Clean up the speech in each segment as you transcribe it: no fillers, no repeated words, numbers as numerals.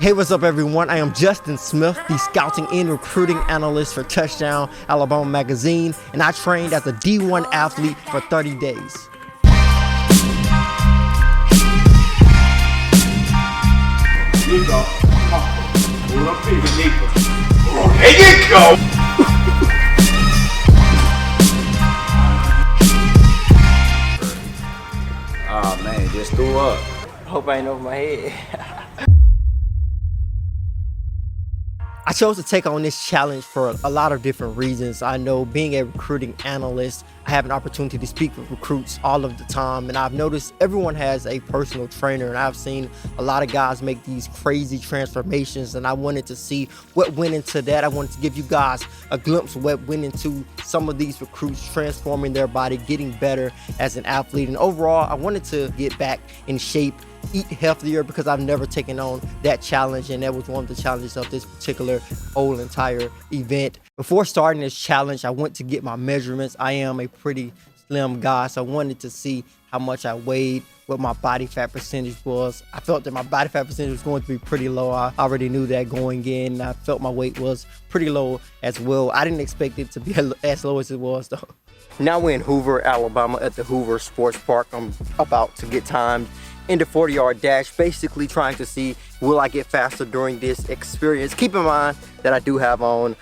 Hey, what's up, everyone? I am Justin Smith, the scouting and recruiting analyst for Touchdown Alabama magazine, and I trained as a D1 athlete for 30 days. Here you go. Come on. Hold up, baby, neighbor. There you go. Oh man, just threw up. Hope I ain't over my head. I chose to take on this challenge for a lot of different reasons. I know being a recruiting analyst, I have an opportunity to speak with recruits all of the time, and I've noticed everyone has a personal trainer, and I've seen a lot of guys make these crazy transformations, and I wanted to see what went into that. I wanted to give you guys a glimpse of what went into some of these recruits transforming their body, getting better as an athlete, and overall, I wanted to get back in shape, eat healthier, because I've never taken on that challenge, and that was one of the challenges of this particular whole entire event. Before starting this challenge, I went to get my measurements. I am a pretty slim guy, so I wanted to see how much I weighed, what my body fat percentage was. I felt that my body fat percentage was going to be pretty low. I already knew that going in. I felt my weight was pretty low as well. I didn't expect it to be as low as it was, though. Now we're in Hoover, Alabama at the Hoover Sports Park. I'm about to get timed in the 40-yard dash, basically trying to see, will I get faster during this experience? Keep in mind that I do have on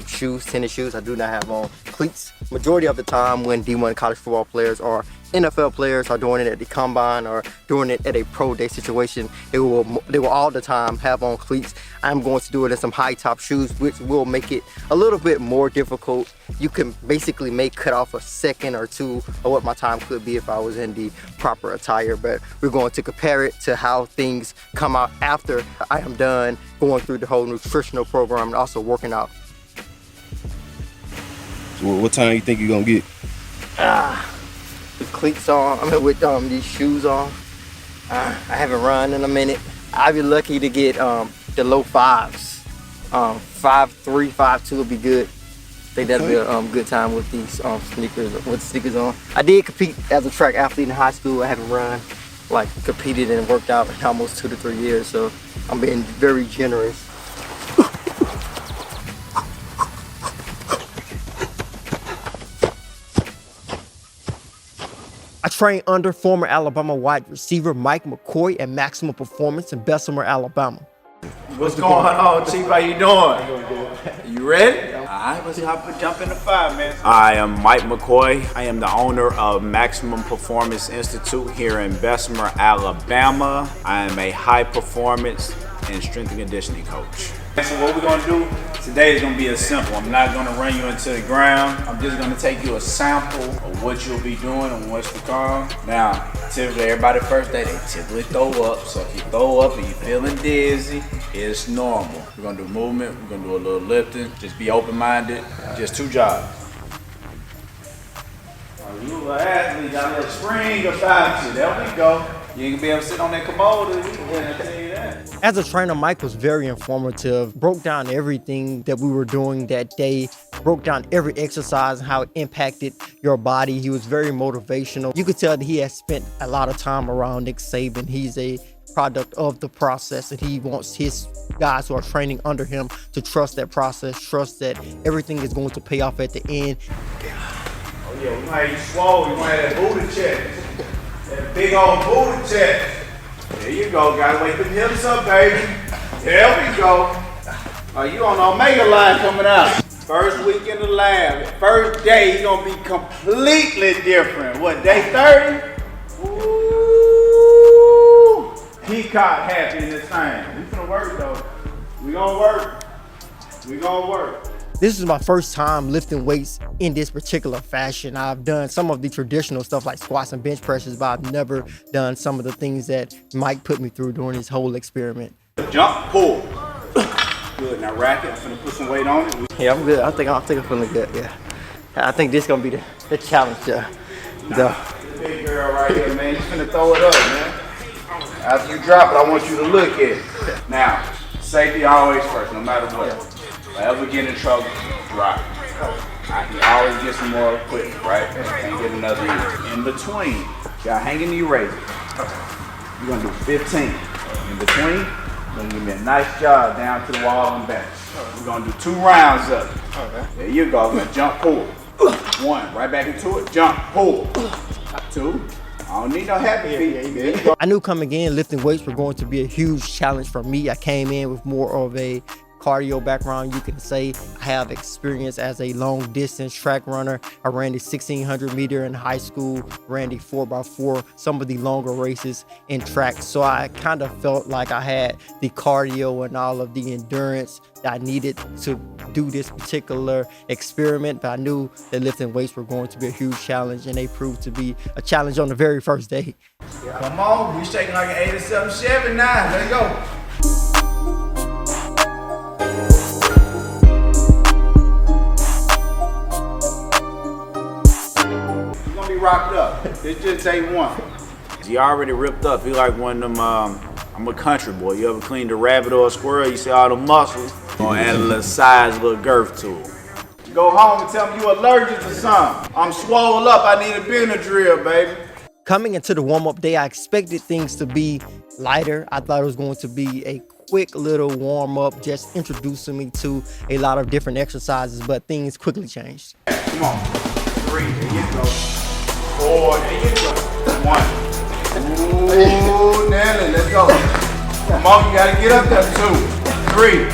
shoes, tennis shoes. I do not have on cleats. Majority of the time when D1 college football players or NFL players are doing it at the combine or doing it at a pro day situation, they will all the time have on cleats. I'm going to do it in some high top shoes, which will make it a little bit more difficult. You can basically cut off a second or two of what my time could be if I was in the proper attire, but we're going to compare it to how things come out after I am done going through the whole nutritional program and also working out. So what time you think you're gonna get? With cleats on, with these shoes on. I haven't run in a minute. I'd be lucky to get the low fives. 5'3", 5'2" would be good. I think that'd be a good time with these sneakers on. I did compete as a track athlete in high school. I haven't run, competed and worked out in almost 2 to 3 years, so I'm being very generous. I trained under former Alabama wide receiver Mike McCoy at Maximum Performance in Bessemer, Alabama. What's going on, Chief? How you doing? You ready? All right, let's jump in the fire, man. I am Mike McCoy. I am the owner of Maximum Performance Institute here in Bessemer, Alabama. I am a high performance and strength and conditioning coach. So what we're gonna do today is gonna be as simple. I'm not gonna run you into the ground. I'm just gonna take you a sample of what you'll be doing and what's to come. Now, typically everybody first day, they typically throw up. So if you throw up and you're feeling dizzy, it's normal. We're gonna do movement, we're gonna do a little lifting. Just be open-minded, just 2 jobs. Oh, you an athlete, got a little spring about you. There we go. You ain't gonna be able to sit on that commode this weekend, I tell you that. As a trainer, Mike was very informative, broke down everything that we were doing that day, broke down every exercise and how it impacted your body. He was very motivational. You could tell that he has spent a lot of time around Nick Saban. He's a product of the process, and he wants his guys who are training under him to trust that process, trust that everything is going to pay off at the end. Oh yeah, we might have you swole, we might have that booty chest. That big old booty chest. There you go, guys. Wake them hips up, baby. There we go. You on the Omega line coming out. First week in the lab. First day, he's gonna be completely different. What, day 30? Ooh. Peacock happy in this thing. We finna work though. We gonna work. We gonna work. This is my first time lifting weights in this particular fashion. I've done some of the traditional stuff like squats and bench presses, but I've never done some of the things that Mike put me through during this whole experiment. Jump, pull. Good, now rack it. I'm gonna put some weight on it. Yeah, I'm good. I think I'm feeling good, yeah. I think this is gonna be the challenge, Big girl right here, man. You finna throw it up, man. After you drop it, I want you to look at it. Now, safety always first, no matter what. If I ever get in trouble, drop it. I can always get some more equipment, right? And get another in between. Y'all hanging the razor. You're gonna do 15. In between, Gonna give me a nice jog down to the wall and back. We're gonna do 2 rounds of it. Okay. There you go. We're gonna jump, pull. 1, right back into it. Jump, pull. 2. I don't need no happy feet. There you go. I knew coming in, lifting weights were going to be a huge challenge for me. I came in with more of a cardio background, you can say. I have experience as a long distance track runner. I ran the 1600 meter in high school, ran the 4x4, some of the longer races in track. So I kind of felt like I had the cardio and all of the endurance that I needed to do this particular experiment. But I knew that lifting weights were going to be a huge challenge, and they proved to be a challenge on the very first day. Come on, we shaking like an 87 Chevy now. Let's go. Rocked up. It's just day 1. He already ripped up. He like one of them, I'm a country boy. You ever clean the rabbit or a squirrel? You see all the muscles? Gonna add a little size, a little girth to it. Go home and tell me you allergic to something. I'm swole up. I need a Benadryl, baby. Coming into the warm-up day, I expected things to be lighter. I thought it was going to be a quick little warm-up, just introducing me to a lot of different exercises, but things quickly changed. Come on. 3, there you go. 4, there you go. 1. Ooh, Nelly, let's go. Come on, you gotta get up there. 2, 3,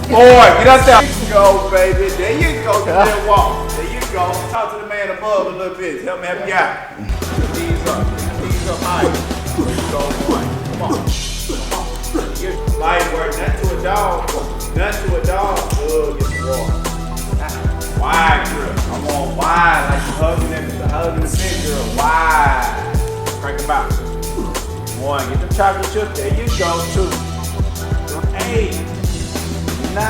4, get up there. There you go, baby. There you go. Good walk. There you go. Talk to the man above a little bit. Help me help you out. Knees up. Knees up high. There you go. 1. Come on. Come on. Get light work. Nothing to a dog. Nothing to a dog. Good. Get the water. Wide grip. I'm on wide like you hugging the big girl. Wide. Crank them out. 1. Get the chocolate chip. There you go. 2. 8. 9.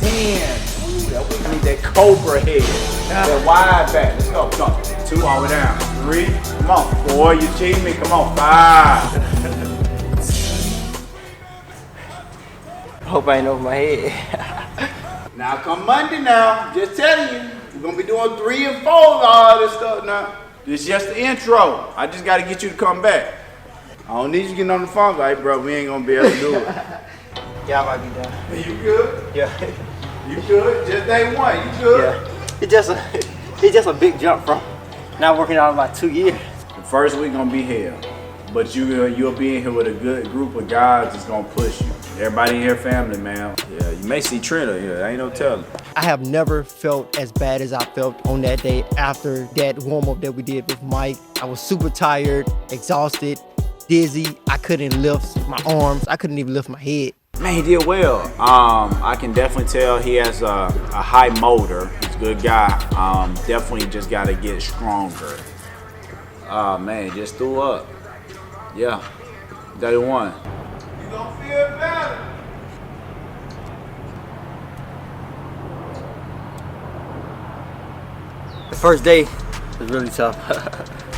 10. Ooh, we need that cobra head. That wide back. Let's go. Come on. 2 all the way down. 3. Come on. 4. You cheating me. Come on. 5. Hope I ain't over my head. Now come Monday now, just telling you, we're gonna be doing 3 and 4 all this stuff now. This is just the intro. I just gotta get you to come back. I don't need you getting on the phone like, bro, we ain't gonna be able to do it. Yeah, I might be done. You good? Yeah. You good? Just day 1, you good? Yeah. It's just a big jump from not working out in about 2 years. The first week gonna be hell, but you'll be in here with a good group of guys that's gonna push you. Everybody in here family, man. Yeah, you may see Trent here. Ain't no telling. I have never felt as bad as I felt on that day after that warm-up that we did with Mike. I was super tired, exhausted, dizzy. I couldn't lift my arms. I couldn't even lift my head. Man, he did well. I can definitely tell he has a high motor. He's a good guy. Definitely just got to get stronger. Man, just threw up. Yeah, day 1. You gonna feel better. The first day was really tough.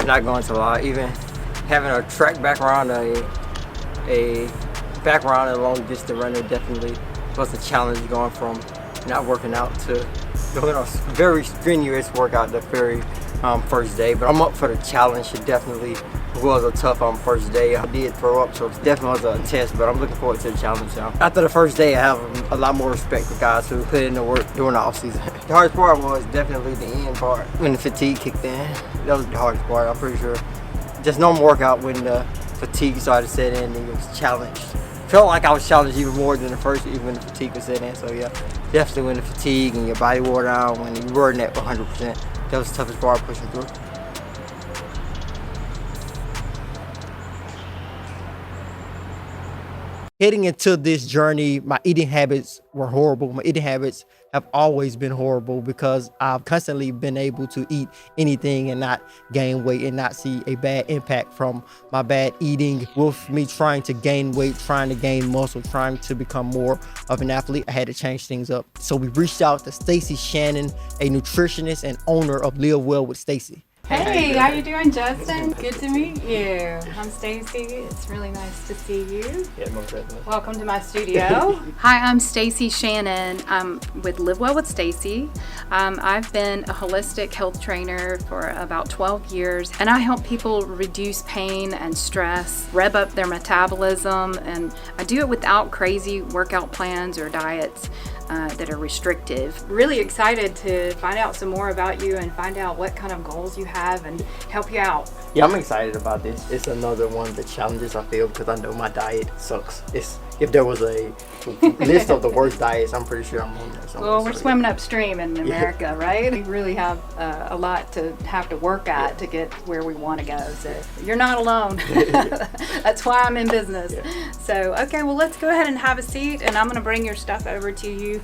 Not going to lie. Even having a track background, a background in long distance runner definitely was a challenge, going from not working out to doing a very strenuous workout the very first day. But I'm up for the challenge. It definitely was a tough first day. I did throw up, so it definitely was a test, but I'm looking forward to the challenge now. After the first day, I have a lot more respect for guys who put in the work during the offseason. The hardest part was definitely the end part, when the fatigue kicked in. That was the hardest part, I'm pretty sure. Just normal workout, when the fatigue started to set in, and it was challenged. Felt like I was challenged even more than the first, even when the fatigue was set in. So yeah, definitely when the fatigue and your body wore down, when you weren't at 100%, that was the toughest part, pushing through. Heading into this journey, my eating habits were horrible. My eating habits have always been horrible because I've constantly been able to eat anything and not gain weight and not see a bad impact from my bad eating. With me trying to gain weight, trying to gain muscle, trying to become more of an athlete, I had to change things up. So we reached out to Stacy Shannon, a nutritionist and owner of Live Well with Stacy. Hey, how you doing, Justin? Good to meet you. I'm Stacy. It's really nice to see you. Yeah, most definitely. Welcome to my studio. Hi, I'm Stacy Shannon. I'm with Live Well with Stacy. I've been a holistic health trainer for about 12 years, and I help people reduce pain and stress, rev up their metabolism, and I do it without crazy workout plans or diets that are restrictive. Really excited to find out some more about you and find out what kind of goals you have and help you out. Yeah, I'm excited about this. It's another one of the challenges I feel because I know my diet sucks. If there was a list of the worst diets, I'm pretty sure I'm on there somewhere. Well, we're swimming upstream in America, right? We really have a lot to have to work at to get where we want to go. So you're not alone. That's why I'm in business. Yeah. So, okay, well, let's go ahead and have a seat, and I'm going to bring your stuff over to you.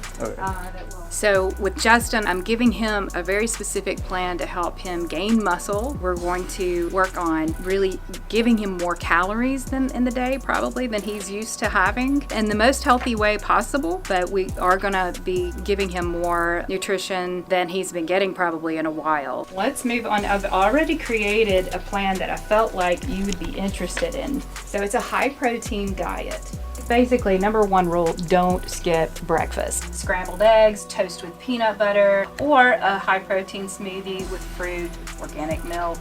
So with Justin, I'm giving him a very specific plan to help him gain muscle. We're going to work on really giving him more calories in the day, probably, than he's used to having, in the most healthy way possible. But we are going to be giving him more nutrition than he's been getting probably in a while. Let's move on. I've already created a plan that I felt like you would be interested in. So it's a high protein diet. Basically, number one rule, don't skip breakfast. Scrambled eggs, toast with peanut butter, or a high protein smoothie with fruit, organic milk,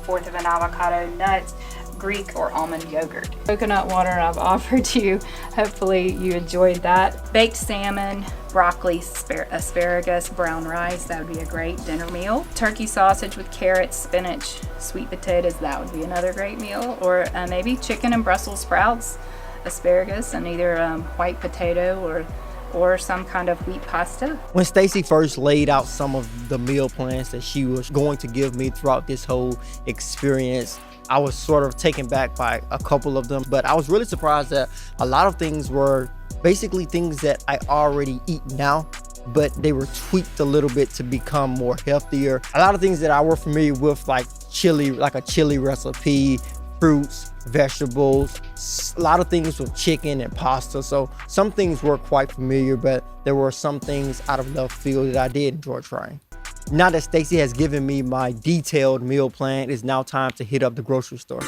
fourth of an avocado, nuts, Greek or almond yogurt. Coconut water I've offered you. Hopefully you enjoyed that. Baked salmon, broccoli, asparagus, brown rice, that would be a great dinner meal. Turkey sausage with carrots, spinach, sweet potatoes, that would be another great meal. Or maybe chicken and Brussels sprouts, asparagus, and either white potato or some kind of wheat pasta. When Stacy first laid out some of the meal plans that she was going to give me throughout this whole experience, I was sort of taken back by a couple of them, but I was really surprised that a lot of things were basically things that I already eat now, but they were tweaked a little bit to become more healthier. A lot of things that I were familiar with, like chili, like a chili recipe, fruits, vegetables, a lot of things with chicken and pasta. So some things were quite familiar, but there were some things out of left field that I did enjoy trying. Now that Stacy has given me my detailed meal plan, it's now time to hit up the grocery store.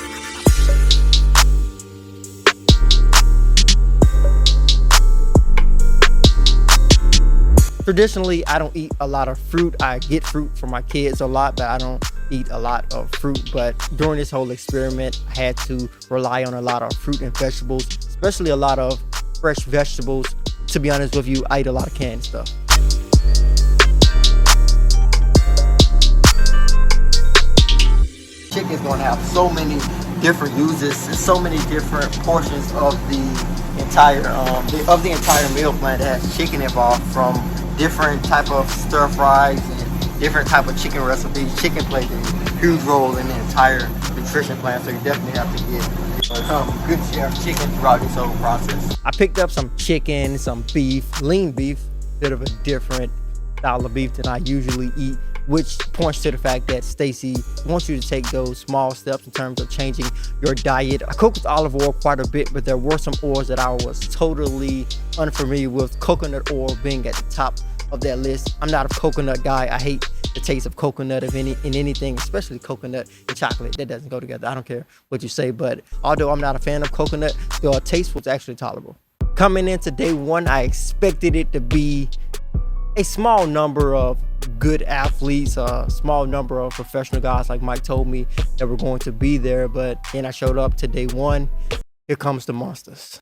Traditionally, I don't eat a lot of fruit. I get fruit for my kids a lot, but I don't eat a lot of fruit. But during this whole experiment, I had to rely on a lot of fruit and vegetables, especially a lot of fresh vegetables. To be honest with you, I eat a lot of canned stuff. Chicken is going to have so many different uses and so many different portions of the entire meal plan that has chicken involved, from different type of stir fries and different type of chicken recipes. Chicken plays a huge role in the entire nutrition plan, so you definitely have to get a good share of chicken throughout this whole process. I picked up some chicken, some beef, lean beef, bit of a different style of beef than I usually eat, which points to the fact that Stacy wants you to take those small steps in terms of changing your diet. I cook with olive oil quite a bit, but there were some oils that I was totally unfamiliar with, coconut oil being at the top of that list. I'm not a coconut guy. I hate the taste of coconut in anything, especially coconut and chocolate. That doesn't go together. I don't care what you say, but although I'm not a fan of coconut, the taste was actually tolerable. Coming into day one, I expected it to be a small number of good athletes, a small number of professional guys like Mike told me that were going to be there, but then I showed up to day one. Here comes the monsters.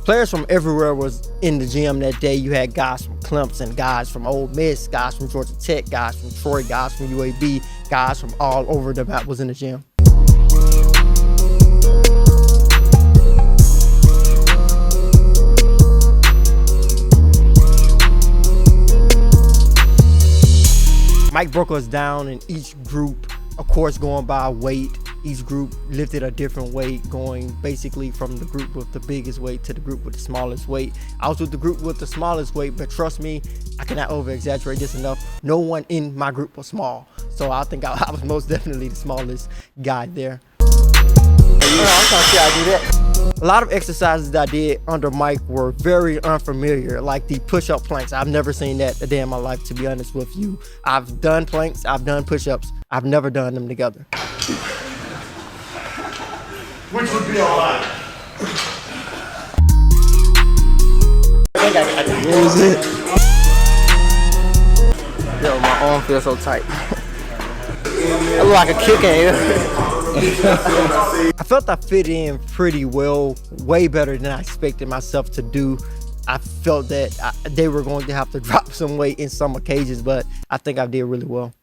Players from everywhere was in the gym that day. You had guys from Clemson, guys from Ole Miss, guys from Georgia Tech, guys from Troy, guys from UAB, guys from all over the map was in the gym. Mike broke us down in each group, of course, going by weight. Each group lifted a different weight, going basically from the group with the biggest weight to the group with the smallest weight. I was with the group with the smallest weight, but trust me, I cannot over-exaggerate this enough. No one in my group was small, so I think I was most definitely the smallest guy there. I'm trying to see how I do that. A lot of exercises that I did under Mike were very unfamiliar, like the push-up planks. I've never seen that a day in my life, to be honest with you. I've done planks, I've done push-ups. I've never done them together. Which would be all right. I think I can use it. Yo, my arm feels so tight. I look like a kick in. I felt I fit in pretty well, way better than I expected myself to do. I felt that they were going to have to drop some weight in some occasions, but I think I did really well.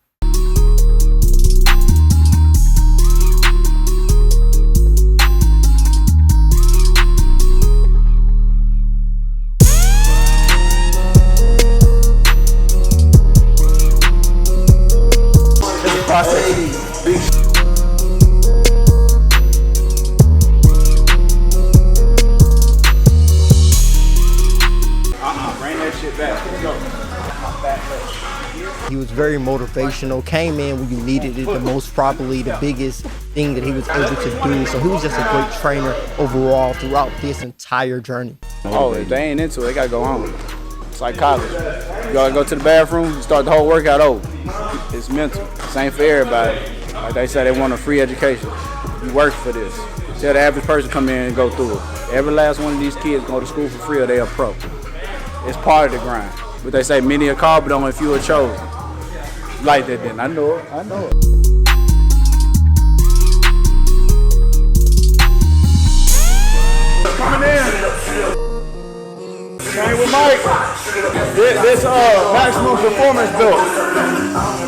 It's a process. He was very motivational, came in when you needed it the most, probably the biggest thing that he was able to do. So he was just a great trainer overall throughout this entire journey. Oh, if they ain't into it, they gotta go home. It's like college. You gotta go to the bathroom, you start the whole workout over. It's mental. This ain't for everybody. Like they say, they want a free education. You work for this. Tell the average person come in and go through it. Every last one of these kids go to school for free or they a pro. It's part of the grind. But they say many are called, but only few are chosen. Like that then. I know it. I know it. Coming in. Train with Mike. This maximum performance built.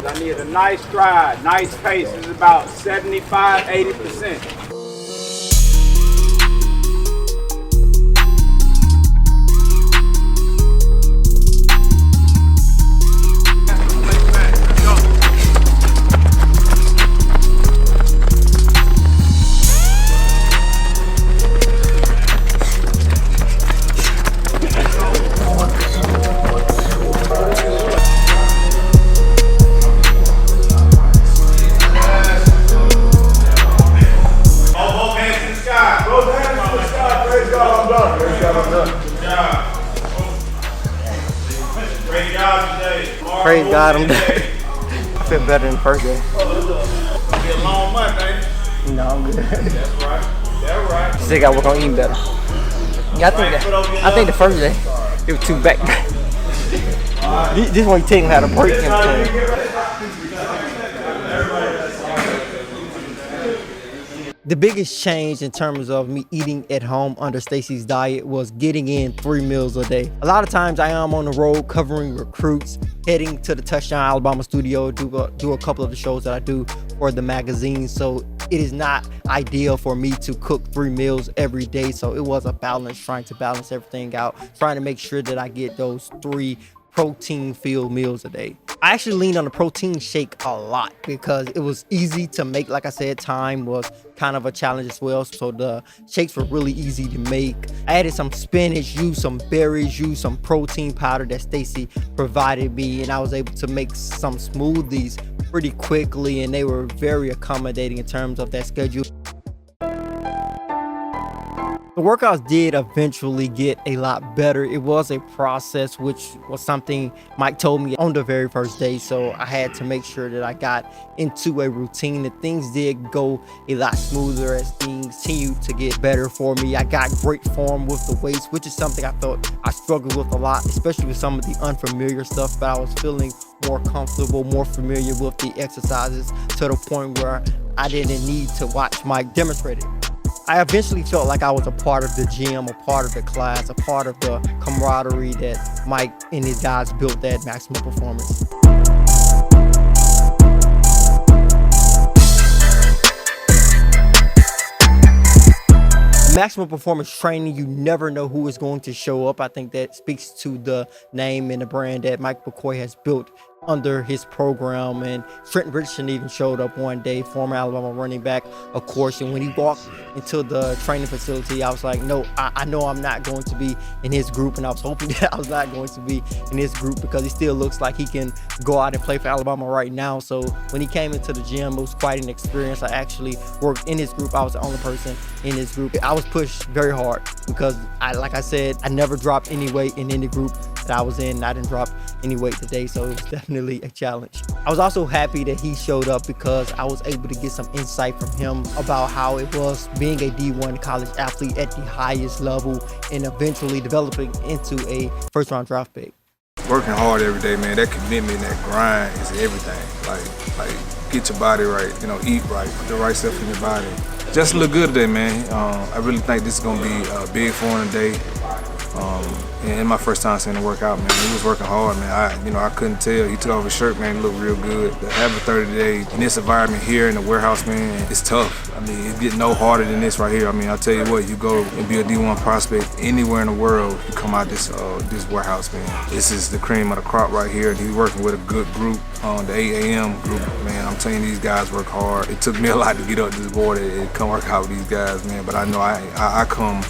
I need a nice stride, nice pace. It's about 75, 80%. Praise God, I'm done. I feel better than the first day. It'll be a long month, baby. No, I'm good. That's right. That's right. Still gotta work on eating better. Yeah, I think the first day, it was too back. This one you take him how to break in between. The biggest change in terms of me eating at home under Stacy's diet was getting in 3 meals a day. A lot of times I am on the road covering recruits, heading to the Touchdown Alabama studio, do a couple of the shows that I do for the magazine. So it is not ideal for me to cook 3 meals every day. So it was a balance, trying to balance everything out, trying to make sure that I get those 3 protein-filled meals a day. I actually leaned on the protein shake a lot because it was easy to make. Like I said, time was kind of a challenge as well. So the shakes were really easy to make. I added some spinach, used some berries, used some protein powder that Stacy provided me, and I was able to make some smoothies pretty quickly, and they were very accommodating in terms of that schedule. The workouts did eventually get a lot better. It was a process, which was something Mike told me on the very first day. So I had to make sure that I got into a routine, and things did go a lot smoother as things continued to get better for me. I got great form with the weights, which is something I felt I struggled with a lot, especially with some of the unfamiliar stuff, but I was feeling more comfortable, more familiar with the exercises to the point where I didn't need to watch Mike demonstrate it. I eventually felt like I was a part of the gym, a part of the class, a part of the camaraderie that Mike and his guys built at Maximum Performance. Maximum Performance training, you never know who is going to show up. I think that speaks to the name and the brand that Mike McCoy has built under his program. And Trent Richardson even showed up one day, former Alabama running back, of course. And when he walked into the training facility, I was like, no, I know I'm not going to be in his group. And I was hoping that I was not going to be in his group, because he still looks like he can go out and play for Alabama right now. So when he came into the gym, it was quite an experience. I actually worked in his group. I was the only person in his group. I was pushed very hard because, like I said, I never dropped any weight in any group that I was in. I didn't drop any weight today, so it was definitely a challenge. I was also happy that he showed up because I was able to get some insight from him about how it was being a D1 college athlete at the highest level and eventually developing into a first-round draft pick. Working hard every day, man, that commitment, that grind is everything. Like get your body right, eat right, put the right stuff in your body. Just look good today, man. I really think this is gonna be big for him today. And my first time seeing him work out, man, he was working hard, man. I couldn't tell. He took off his shirt, man, he looked real good. To have a 30 day in this environment here in the warehouse, man, it's tough. I mean, it gets no harder than this right here. I mean, I'll tell you what, you go and be a D1 prospect anywhere in the world, you come out this warehouse, man. This is the cream of the crop right here. And he's working with a good group, the 8 a.m. group, man. I'm telling you, these guys work hard. It took me a lot to get up this board and come work out with these guys, man. But I know I come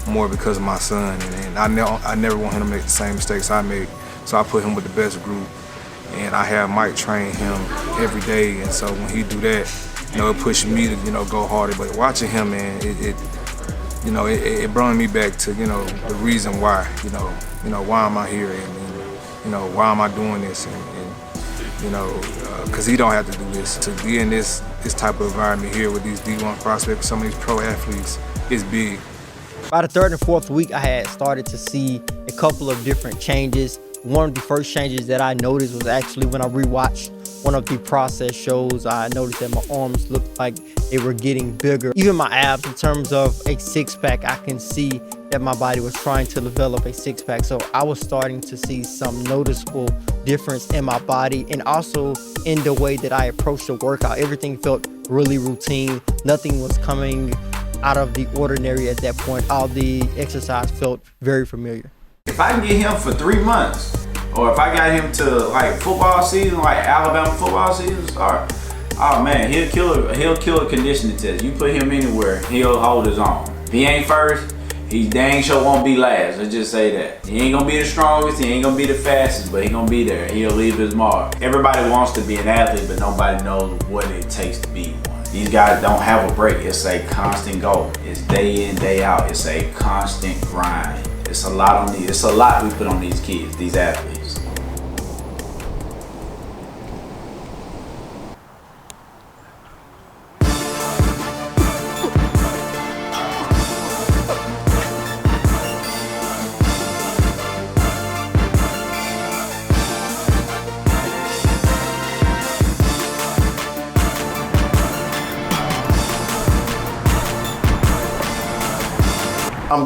more because of my son, and I never want him to make the same mistakes I make, so I put him with the best group, and I have Mike train him every day, and so when he do that, it pushes me to go harder. But watching him, man, it brought me back to the reason why, why am I here, and why am I doing this, and because he don't have to do this. To be in this type of environment here with these D1 prospects, some of these pro athletes, is big. By the third and fourth week, I had started to see a couple of different changes. One of the first changes that I noticed was actually when I rewatched one of the process shows. I noticed that my arms looked like they were getting bigger. Even my abs, in terms of a six-pack, I can see that my body was trying to develop a six-pack. So I was starting to see some noticeable difference in my body, and also in the way that I approached the workout. Everything felt really routine. Nothing was coming out of the ordinary at that point. All the exercise felt very familiar. If I can get him for 3 months, or if I got him to like football season, like Alabama football season start, oh man, he'll kill a conditioning test. You put him anywhere, he'll hold his own. If he ain't first, he dang sure won't be last. Let's just say that. He ain't gonna be the strongest, he ain't gonna be the fastest, but he gonna be there. He'll leave his mark. Everybody wants to be an athlete, but nobody knows what it takes to be one. These guys don't have a break. It's a constant goal. It's day in, day out. It's a constant grind. It's a lot we put on these kids, these athletes.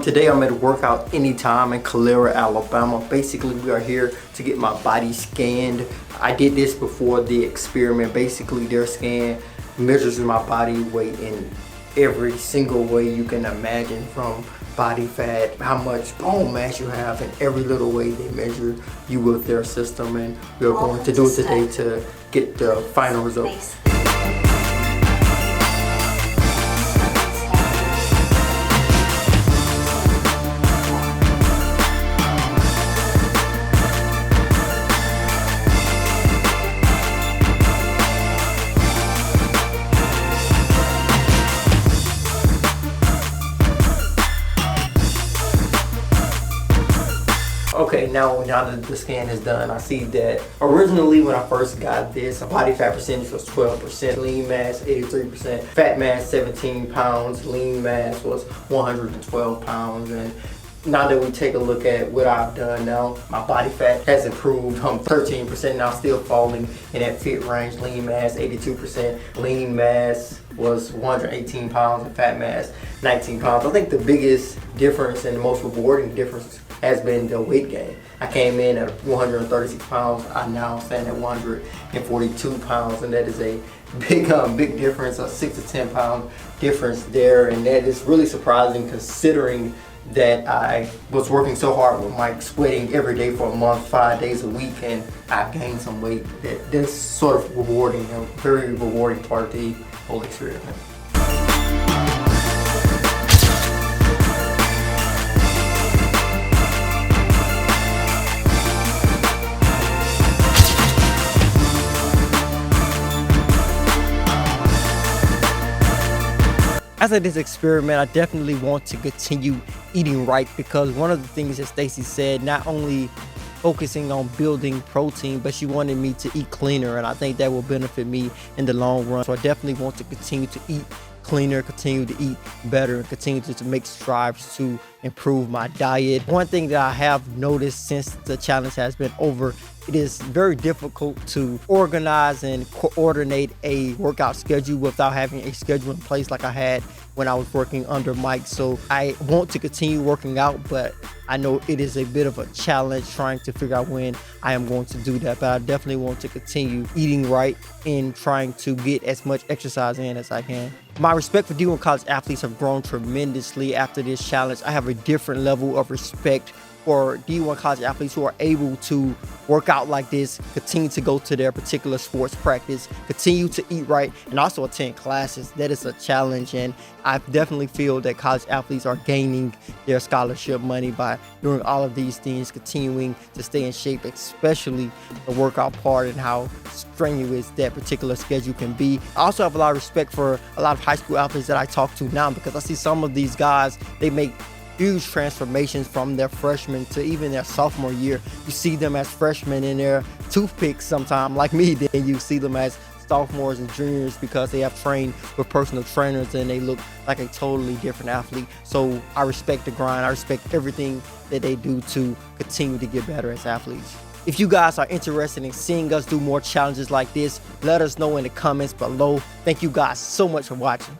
Today I'm at a Workout Anytime in Calera, Alabama. Basically, we are here to get my body scanned. I did this before the experiment. Basically, their scan measures my body weight in every single way you can imagine, from body fat, how much bone mass you have, in every little way they measure you with their system. And we're going to do it today to get the final results. Okay, now that the scan is done, I see that originally when I first got this, my body fat percentage was 12%, lean mass 83%, fat mass 17 pounds, lean mass was 112 pounds. And now that we take a look at what I've done now, my body fat has improved 13%, now still falling in that fit range. Lean mass 82%, lean mass was 118 pounds, and fat mass 19 pounds. I think the biggest difference and the most rewarding difference has been the weight gain. I came in at 136 pounds. I now stand at 142 pounds, and that is a big difference, a 6 to 10 pound difference there. And that is really surprising considering that I was working so hard with Mike, sweating every day for a month, 5 days a week, and I've gained some weight. That's sort of rewarding, a very rewarding part of the whole experience. After this experiment, I definitely want to continue eating right, because one of the things that Stacy said, not only focusing on building protein, but she wanted me to eat cleaner, and I think that will benefit me in the long run. So I definitely want to continue to eat cleaner, continue to eat better, and continue to make strides to improve my diet. One thing that I have noticed since the challenge has been over, it is very difficult to organize and coordinate a workout schedule without having a schedule in place like I had when I was working under Mike. So I want to continue working out, but I know it is a bit of a challenge trying to figure out when I am going to do that. But I definitely want to continue eating right and trying to get as much exercise in as I can. My respect for D1 college athletes have grown tremendously after this challenge. I have a different level of respect for D1 college athletes who are able to work out like this, continue to go to their particular sports practice, continue to eat right, and also attend classes. That is a challenge, and I definitely feel that college athletes are gaining their scholarship money by doing all of these things, continuing to stay in shape, especially the workout part and how strenuous that particular schedule can be. I also have a lot of respect for a lot of high school athletes that I talk to now, because I see some of these guys, they make huge transformations from their freshman to even their sophomore year. You see them as freshmen in their toothpicks sometime, like me. Then you see them as sophomores and juniors because they have trained with personal trainers and they look like a totally different athlete. So I respect the grind. I respect everything that they do to continue to get better as athletes. If you guys are interested in seeing us do more challenges like this, let us know in the comments below. Thank you guys so much for watching.